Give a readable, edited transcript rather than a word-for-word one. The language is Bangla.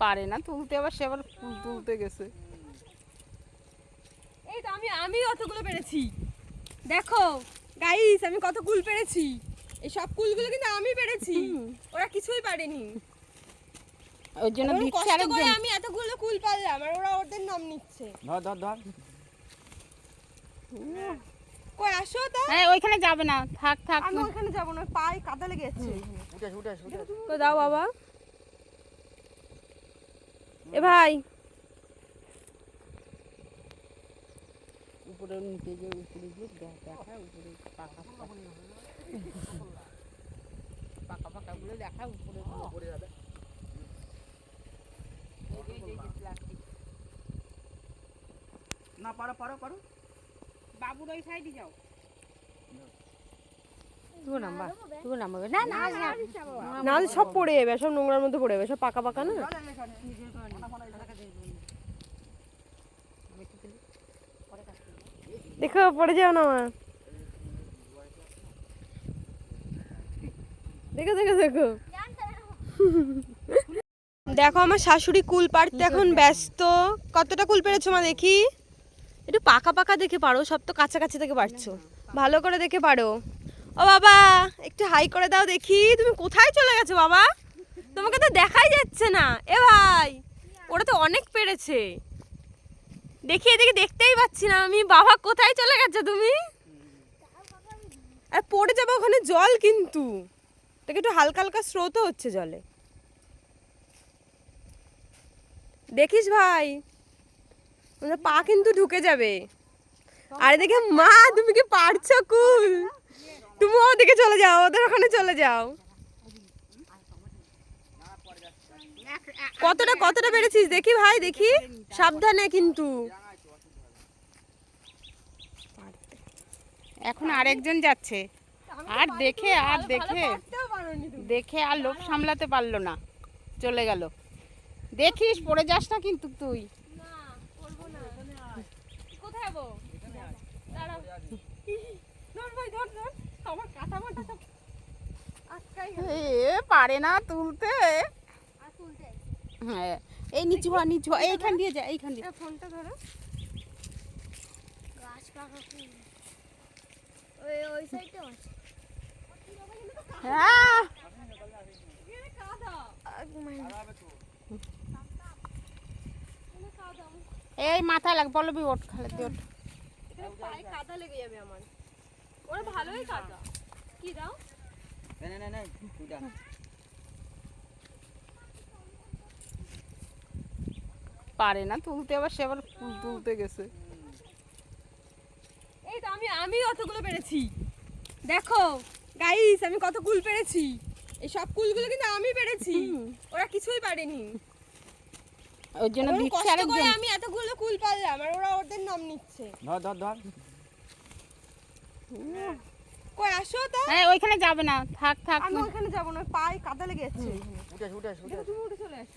পারে না তুলতে, আবার সে আবার ফুল তুলতে গেছে। এই তো আমি অতগুলো পেরেছি। দেখো গাইস, আমি কত কুল পেরেছি। এই সব কুলগুলো কিন্তু আমি পেরেছি, ওরা কিছুই পারেনি। ওই জন্য দিচ্ছে কষ্ট আরেকজন। করে আমি এতগুলো কুল পারলাম আর ওরা ওদের নাম নিচ্ছে। ধর ধর ধর। কই আসো তো। হ্যাঁ ওইখানে যাবে না, থাক থাক। আমি ওখানে যাব না, পায়ে কাদা লেগে যাচ্ছে। উঠে উঠে উঠে। কই দাও বাবা। এ ভাই উপরে নিচে যে উপরে গিয়ে দেখা, উপরে পাকা পাকা পাকা গুলো দেখা, উপরে পড়ে যাবে। প্লাস্টিক। না পারো পারো পারো। বাবুর ওই সাইডে যাও। না না সব পড়ে যাবে, সব নোংরার মধ্যে পড়ে যাবে, সব পাকা পাকা না। দেখো পড়ে যাও না মা। দেখো দেখো দেখো দেখো আমার শাশুড়ি কুল পাড়তে এখন ব্যস্ত। কতটা কুল পেরেছো মা দেখি? একটু পাকা পাকা দেখে পারো, সব তো কাছাকাছি থেকে পারছো, ভালো করে দেখে পারো। ও বাবা একটু হাই করে দাও দেখি। তুমি কোথায় চলে গেছো বাবা? তোমাকে তো দেখাই যাচ্ছে না। এ ভাই ওরা তো অনেক পেরেছে, দেখি এদিকে দেখতেই পাচ্ছি না আমি। বাবা কোথায় চলে গেছো তুমি? আর পড়ে যাবো, ওখানে জল কিন্তু দেখে, একটু হালকা হালকা স্রোতও হচ্ছে জলে। দেখিস ভাই, পা কিন্তু ঢুকে যাবে। আরে দেখে মা, তুমি কি পারছো কুল? তুমি ওদিকে চলে যাও, ওদের ওখানে চলে যাও। কতটা কতটা পেরেছিস দেখি ভাই, দেখি সাবধানে কিন্তু। এখন আরেকজন যাচ্ছে, আর দেখে দেখে আর লোভ সামলাতে পারলো না, চলে গেল। দেখিস পড়ে যাস না কিন্তু তুই। এ পারে না তুলতে। হ্যাঁ এই নিচু হওয়া, নিচু হওয়া, এইখান দিয়ে যা, এইখান দিয়ে। ফোনটা ধরো। ওই সাইডে আছে। হ্যাঁ এই মাথায় লাগ, পল্লবী ওঠ, খালে ওঠ। পায়ে কাদা লেগে যাবে আমার। ওরা ভালোই কাদা। কি দাও? নে নে নে উঠা। পারে না তুলতে, আবার সে আবার ফুল তুলতে গেছে। এই তো আমি অতগুলো পেরেছি। দেখো গাইস, আমি কত কুল পেরেছি। এই সব কুলগুলো কিন্তু আমি পেরেছি, ওরা কিছুই পারেনি। ওই জন্য দিচ্ছে কষ্ট আরেকজন। করে আমি এতগুলো কুল পারলাম আর ওরা ওদের নাম নিচ্ছে। ধর ধর ধর। কই আসো তো। হ্যাঁ ওইখানে যাবে না, থাক থাক। আমি ওখানে যাব না, পায়ে কাদা লেগে যাচ্ছে। উঠে উঠে উঠে। তুমি উঠে চলে আসো।